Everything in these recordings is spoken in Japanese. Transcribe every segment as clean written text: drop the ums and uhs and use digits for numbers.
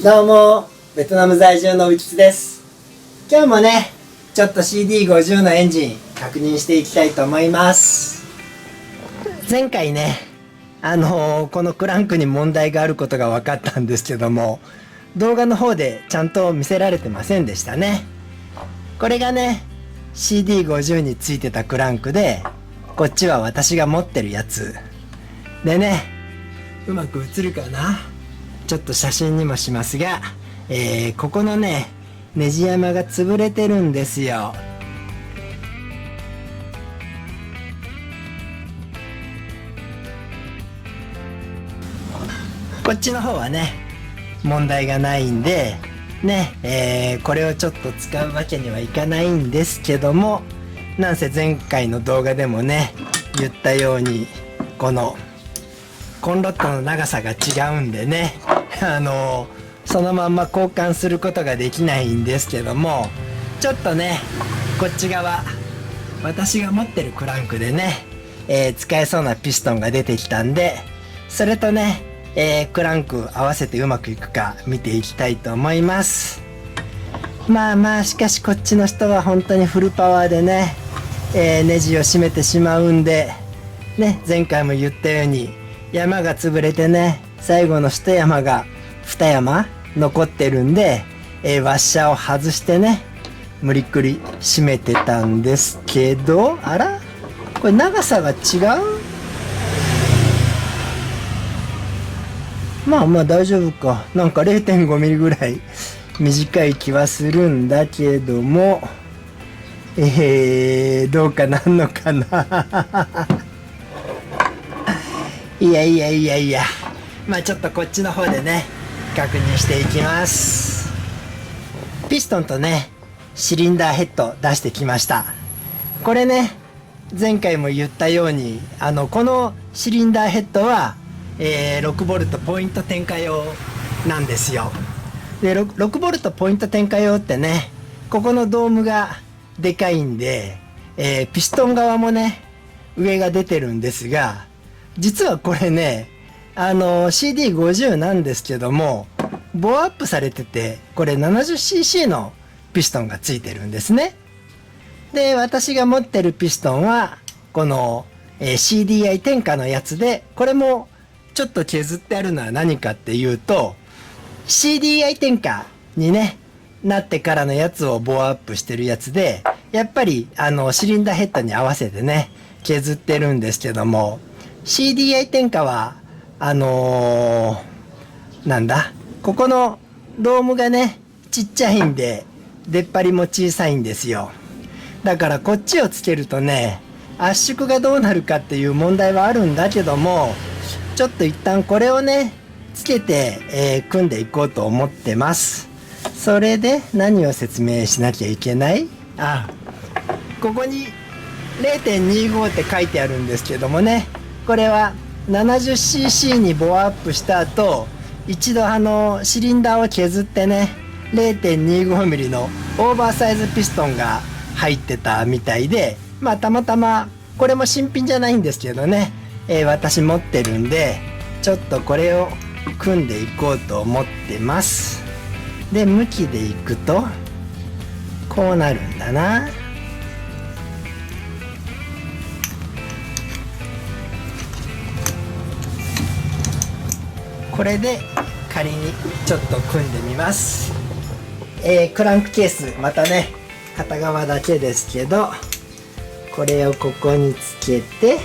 どうも、ベトナム在住のウキツです。今日もね、ちょっと CD50 のエンジン確認していきたいと思います。前回ね、このクランクに問題があることが分かったんですけども、動画の方でちゃんと見せられてませんでしたね。これがね、CD50 についてたクランクで、こっちは私が持ってるやつ。でね、うまく映るかな？ちょっと写真にもしますが、ここのね、ネジ山が潰れてるんですよ。こっちの方はね、問題がないんで、ね、これをちょっと使うわけにはいかないんですけども、なんせ前回の動画でもね、言ったように、このコンロットの長さが違うんでね、そのまんま交換することができないんですけども、ちょっとね、こっち側、私が持ってるクランクでね、使えそうなピストンが出てきたんで、それとね、クランク合わせてうまくいくか見ていきたいと思います。まあまあ、しかしこっちの人は本当にフルパワーでね、ネジを締めてしまうんで、ね、前回も言ったように、山が潰れてね、最後の一山が二山残ってるんで、ワッシャーを外してね、無理くり締めてたんですけど、あら？これ長さが違う？まあまあ大丈夫か。なんか 0.5 ミリぐらい短い気はするんだけども、どうかなんのかな。いやいやいやいや。まあちょっとこっちの方でね、確認していきます。ピストンとね、シリンダーヘッド出してきました。これね、前回も言ったように、このシリンダーヘッドは、6V ポイント点火用なんですよ。で、6V ポイント点火用ってね、ここのドームがでかいんで、ピストン側もね、上が出てるんですが、実はこれね、CD50 なんですけども、ボアアップされてて、これ 70cc のピストンがついてるんですね。で、私が持ってるピストンは、この、CDI 点火のやつで、これもちょっと削ってあるのは何かっていうと、CDI 点火にね、なってからのやつをボアアップしてるやつで、やっぱり、シリンダーヘッドに合わせてね、削ってるんですけども、CDI 点火は、なんだ、ここのドームがね、ちっちゃいんで、出っ張りも小さいんですよ。だからこっちをつけるとね、圧縮がどうなるかっていう問題はあるんだけども、ちょっと一旦これをね、つけて、組んでいこうと思ってます。それで何を説明しなきゃいけない？ここに 0.25 って書いてあるんですけどもね、これは 70cc にボアアップした後、一度シリンダーを削ってね、0.25 ミリのオーバーサイズピストンが入ってたみたいで、まあたまたま、これも新品じゃないんですけどね、私持ってるんで、ちょっとこれを組んでいこうと思ってます。で、向きでいくと、こうなるんだな。これで仮にちょっと組んでみます。クランクケース、またね、片側だけですけど、これをここにつけて、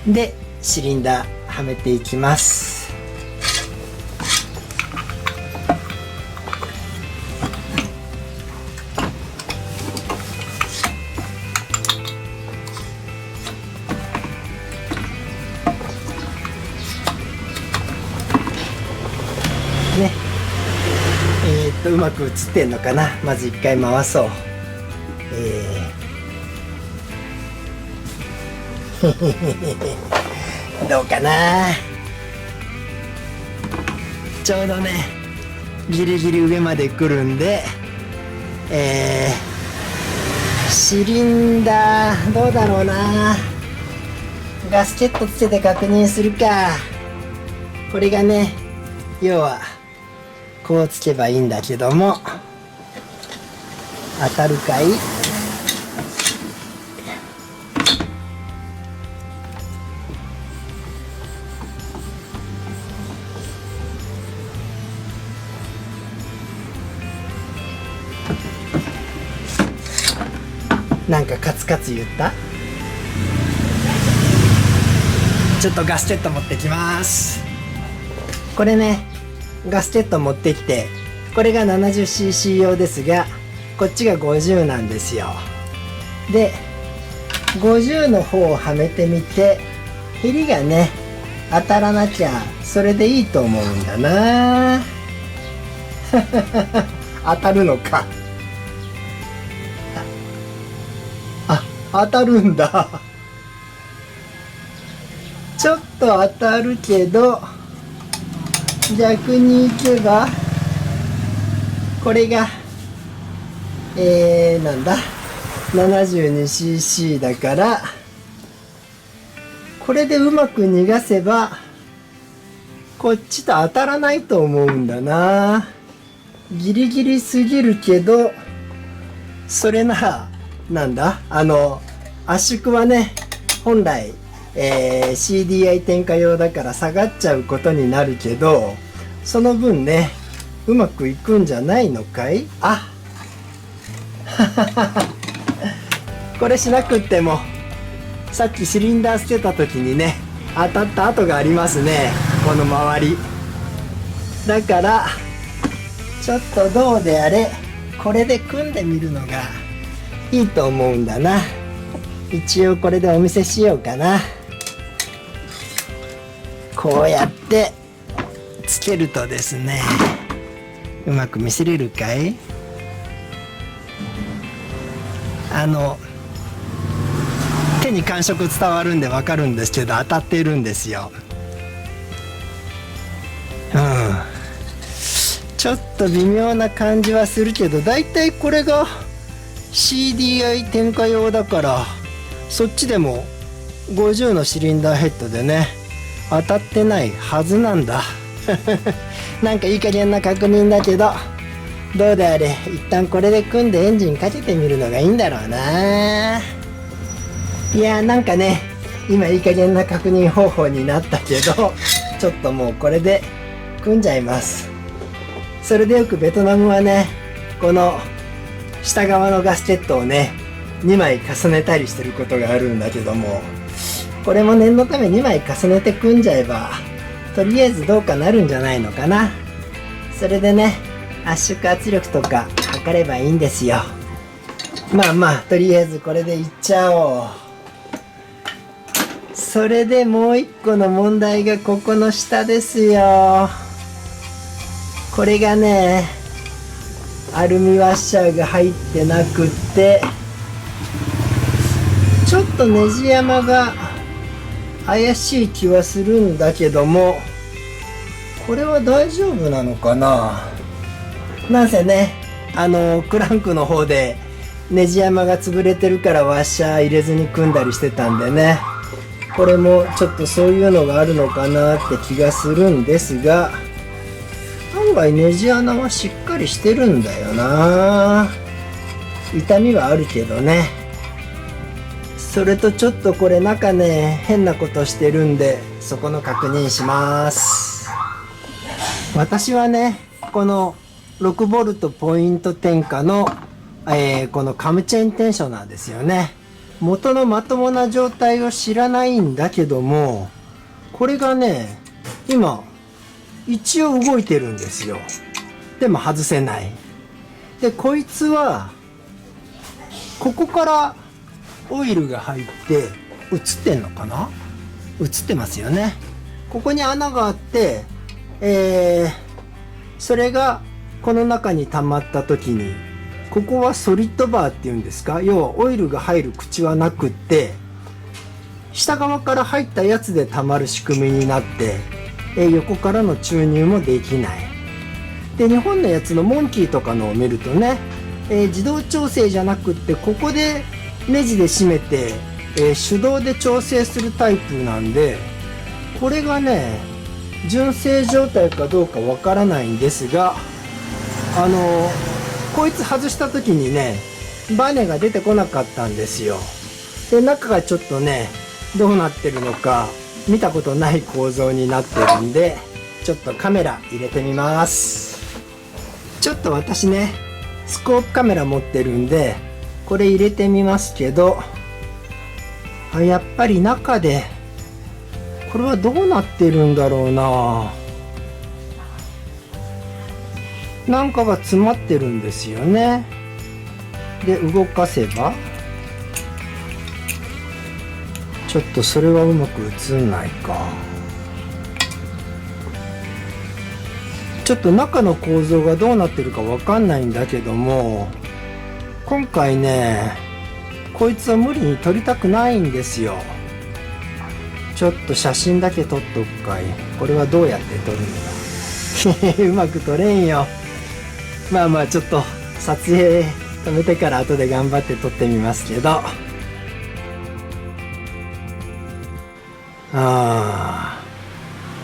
で、シリンダーはめていきます。ね、うまく映ってんのかな。まず一回回そう。どうかな。ちょうどね、ギリギリ上まで来るんで、シリンダーどうだろうな。ガスケットつけて確認するか。これがね、要はこうつけばいいんだけども、当たるかい？なんかカツカツ言った？ちょっとガスケット持ってきます。これね、ガスケット持ってきて、これが 70cc 用ですが、こっちが50なんですよ。で、50の方をはめてみて、ヘリがね、当たらなきゃそれでいいと思うんだな。当たるのか。当たるんだ。ちょっと当たるけど、逆に行けばこれがなんだ 72cc だから、これでうまく逃がせばこっちと当たらないと思うんだな。ギリギリすぎるけど、それならなんだ、圧縮はね、本来、CDI 点火用だから下がっちゃうことになるけど、その分ね、うまくいくんじゃないのかい？あこれしなくっても、さっきシリンダー捨てた時にね、当たった跡がありますね、この周り。だから、ちょっとどうであれ、これで組んでみるのがいいと思うんだな。一応これでお見せしようかな。こうやってつけるとですね、うまく見せれるかい？手に感触伝わるんでわかるんですけど、当たっているんですよ。ちょっと微妙な感じはするけど、だいたいこれが CDI 点火用だから、そっちでも50のシリンダーヘッドでね、当たってないはずなんだ。なんかいい加減な確認だけど、どうであれ一旦これで組んでエンジンかけてみるのがいいんだろうな。いや、なんかね、今いい加減な確認方法になったけど、ちょっともうこれで組んじゃいます。それでよくベトナムはね、この下側のガスケットをね、2枚重ねたりしてることがあるんだけども、これも念のため2枚重ねて組んじゃえば、とりあえずどうかなるんじゃないのかな。それでね、圧縮圧力とか測ればいいんですよ。まあまあ、とりあえずこれでいっちゃおう。それでもう一個の問題がここの下ですよ。これがね、アルミワッシャーが入ってなくって、ちょっとネジ山が怪しい気はするんだけども、これは大丈夫なのかな。なんせね、クランクの方でネジ山が潰れてるからワッシャー入れずに組んだりしてたんでね、これもちょっとそういうのがあるのかなって気がするんですが、案外ネジ穴はしっかりしてるんだよな。痛みはあるけどね。それとちょっとこれ中ね、変なことしてるんで、そこの確認します。私はね、この6ボルトポイント点火の、このカムチェーンテンショナーですよね。元のまともな状態を知らないんだけども、これがね、今一応動いてるんですよ。でも外せない。で、こいつはここからオイルが入って映ってんのかな？映ってますよね。ここに穴があって、それがこの中に溜まった時に、ここはソリッドバーっていうんですか、要はオイルが入る口はなくって、下側から入ったやつで溜まる仕組みになって、横からの注入もできない。で、日本のやつのモンキーとかのを見るとね、自動調整じゃなくってここでネジで締めて、手動で調整するタイプなんで、これがね純正状態かどうかわからないんですが、こいつ外した時にねバネが出てこなかったんですよ。で中がちょっとねどうなってるのか見たことない構造になってるんで、ちょっとカメラ入れてみます。ちょっと私ねスコープカメラ持ってるんでこれ入れてみますけど、やっぱり中でこれはどうなってるんだろうな。なんかが詰まってるんですよね。で動かせばちょっとそれはうまく映んないか。ちょっと中の構造がどうなってるかわかんないんだけども、今回ねこいつは無理に撮りたくないんですよ。ちょっと写真だけ撮っとくかい。これはどうやって撮るんだうまく撮れんよ。まあまあちょっと撮影止めてから後で頑張って撮ってみますけど、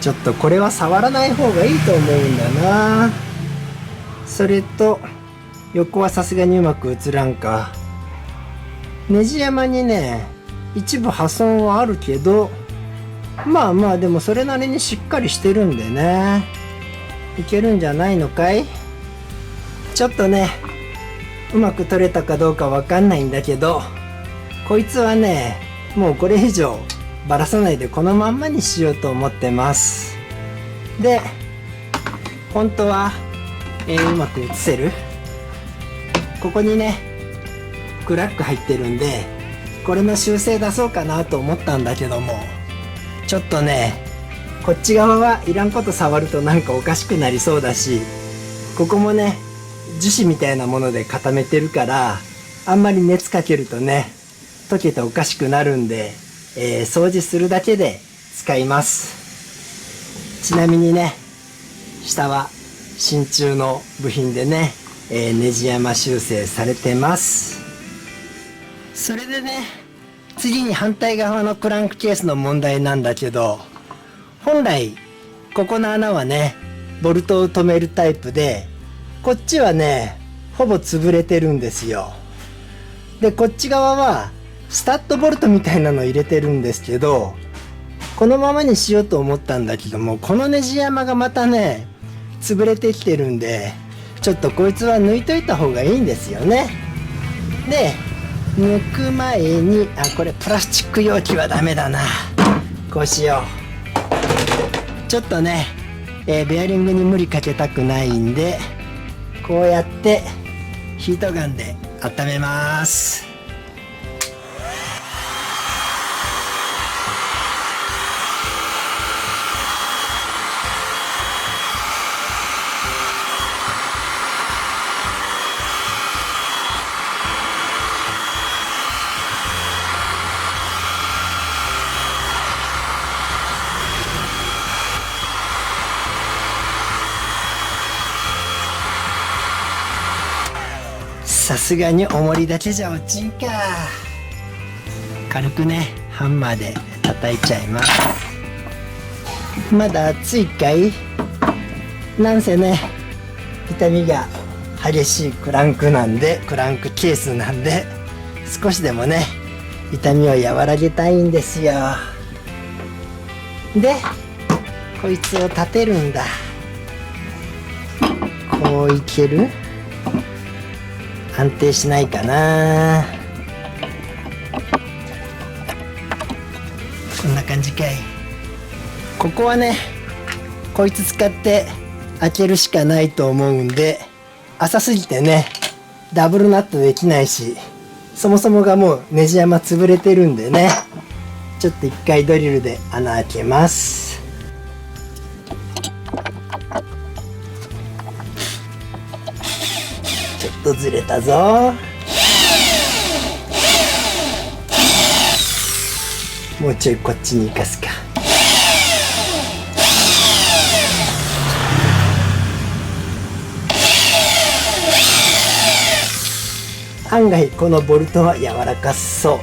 ちょっとこれは触らない方がいいと思うんだな。それと横はさすがにうまく映らんか。ネジ山にね一部破損はあるけど、まあまあでもそれなりにしっかりしてるんでね、いけるんじゃないのかい。ちょっとねうまく撮れたかどうかわかんないんだけど、こいつはねもうこれ以上ばらさないでこのまんまにしようと思ってます。で本当は、うまく映せる、ここにねクラック入ってるんでこれの修正出そうかなと思ったんだけども、ちょっとねこっち側はいらんこと触るとなんかおかしくなりそうだし、ここもね樹脂みたいなもので固めてるから、あんまり熱かけるとね溶けておかしくなるんで、掃除するだけで使います。ちなみにね下は真鍮の部品でね、ネジ山修正されてます。それでね次に反対側のクランクケースの問題なんだけど、本来ここの穴はねボルトを留めるタイプで、こっちはねほぼ潰れてるんですよ。でこっち側はスタッドボルトみたいなの入れてるんですけど、このままにしようと思ったんだけども、このネジ山がまたね潰れてきてるんで、ちょっとこいつは抜いといた方がいいんですよね。で抜く前にこれプラスチック容器はダメだな。こうしよう。ちょっとね、ベアリングに無理かけたくないんでこうやってヒートガンで温めます。さすがに重りだけじゃ落ちんか。軽くねハンマーで叩いちゃいます。まだ熱いかい。なんせね痛みが激しいクランクケースなんで、少しでもね痛みを和らげたいんですよ。でこいつを立てるんだ。こういける？安定しないかな。こんな感じかい。ここはねこいつ使って開けるしかないと思うんで、浅すぎてねダブルナットできないし、そもそもがもうネジ山潰れてるんでね、ちょっと一回ドリルで穴開けます。ちょっとずれたぞ。もうちょいこっちに行かすか。案外このボルトは柔らかそう。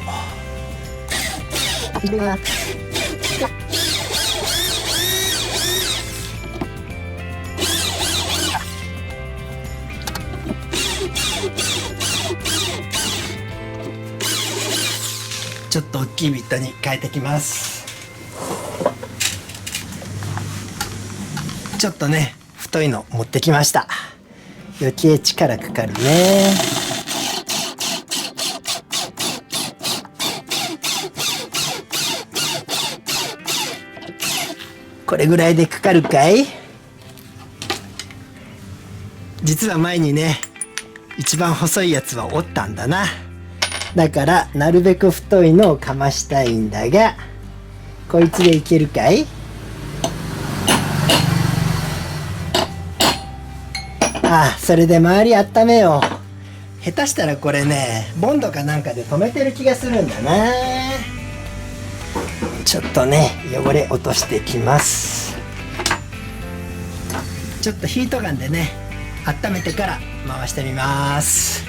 ちょっと大きいビットに変えてきます。ちょっとね太いの持ってきました。余計力かかるね。これぐらいでかかるかい？実は前にね一番細いやつは折ったんだな。だからなるべく太いのをかましたいんだが、こいつでいけるかい？ああ、それで周り温めよう。下手したらこれねボンドかなんかで留めてる気がするんだな。ちょっとね汚れ落としてきます。ちょっとヒートガンでね温めてから回してみます。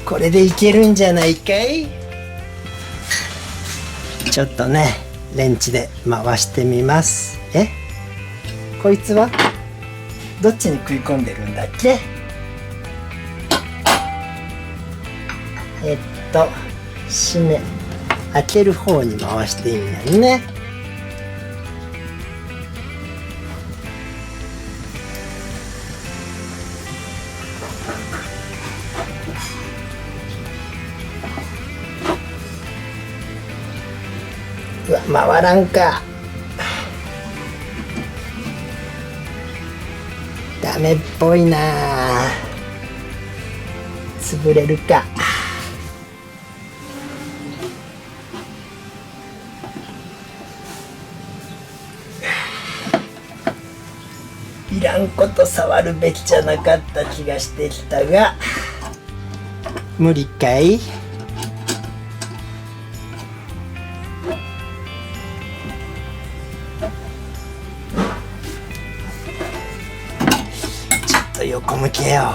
これでいけるんじゃないかい？ちょっとねレンチで回してみます。こいつはどっちに食い込んでるんだっけ？閉め開ける方に回していいんやね。うわ、回らんか。ダメっぽいな。潰れるか。いらんこと触るべきじゃなかった気がしてきたが、無理かい？横向けよう。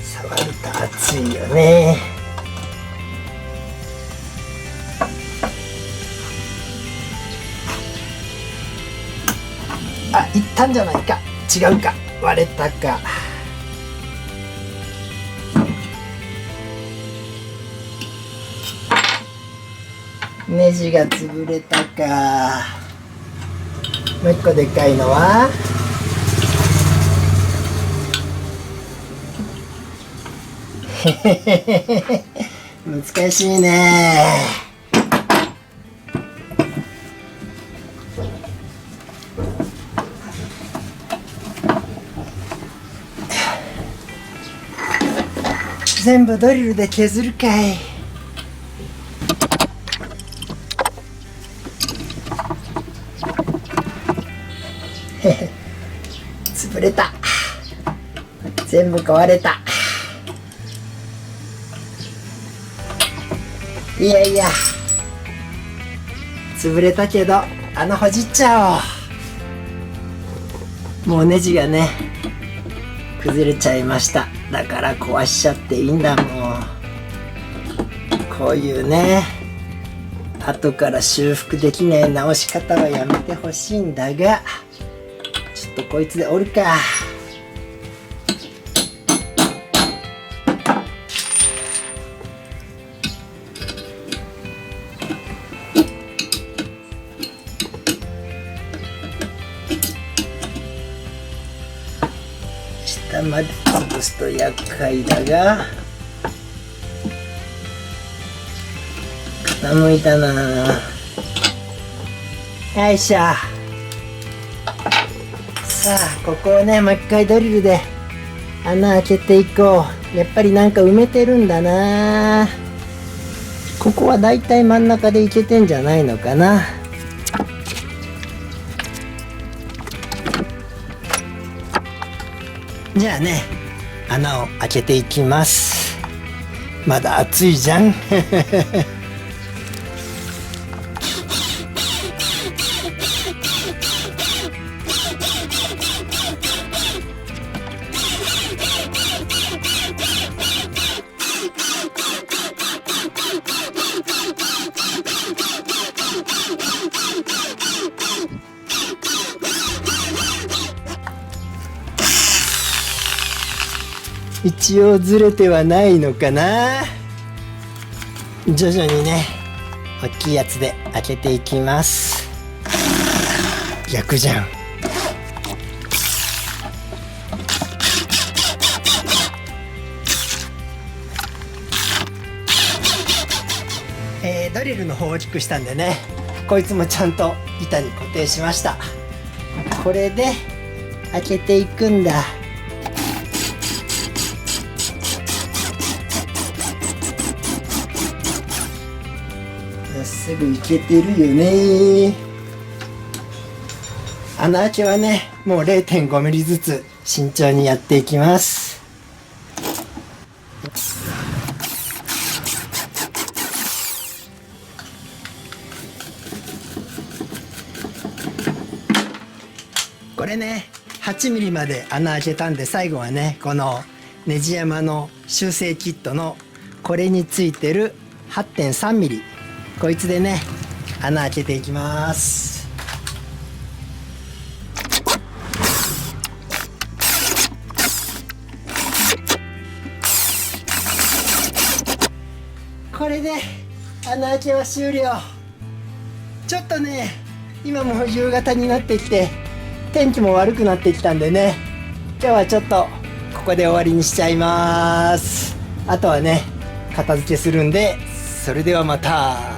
触ると熱いよね。あ、いったんじゃないか。違うか、割れたか。ネジが潰れたか。もう一個でかいのは難しいね。全部ドリルで削るかい。潰れた。全部壊れた。いやいや、潰れたけど穴ほじっちゃおう。もうネジがね崩れちゃいました。だから壊しちゃっていいんだもん。こういうね後から修復できない直し方はやめてほしいんだが、ちょっとこいつで折るか。下まで潰すと厄介だが、傾いたな。よいしょ。ここをねもう一回ドリルで穴開けていこう。やっぱりなんか埋めてるんだな。ここはだいたい真ん中でいけてんじゃないのかな。じゃあね、穴を開けていきます。まだ暑いじゃん。一応ずれてはないのかな。徐々にね大きいやつで開けていきます。逆じゃん。ドリルの方を大きくしたんでね、こいつもちゃんと板に固定しました。これで開けていくんだ。まっすぐいけてるよね。穴開けはねもう 0.5 ミリずつ慎重にやっていきます。これね8ミリまで穴開けたんで、最後はねこのネジ山の修正キットのこれについてる 8.3 ミリ、こいつでね穴開けていきます。これで穴開けは終了。ちょっとね今もう夕方になってきて天気も悪くなってきたんでね、今日はちょっとここで終わりにしちゃいます。あとはね片付けするんで、それではまた。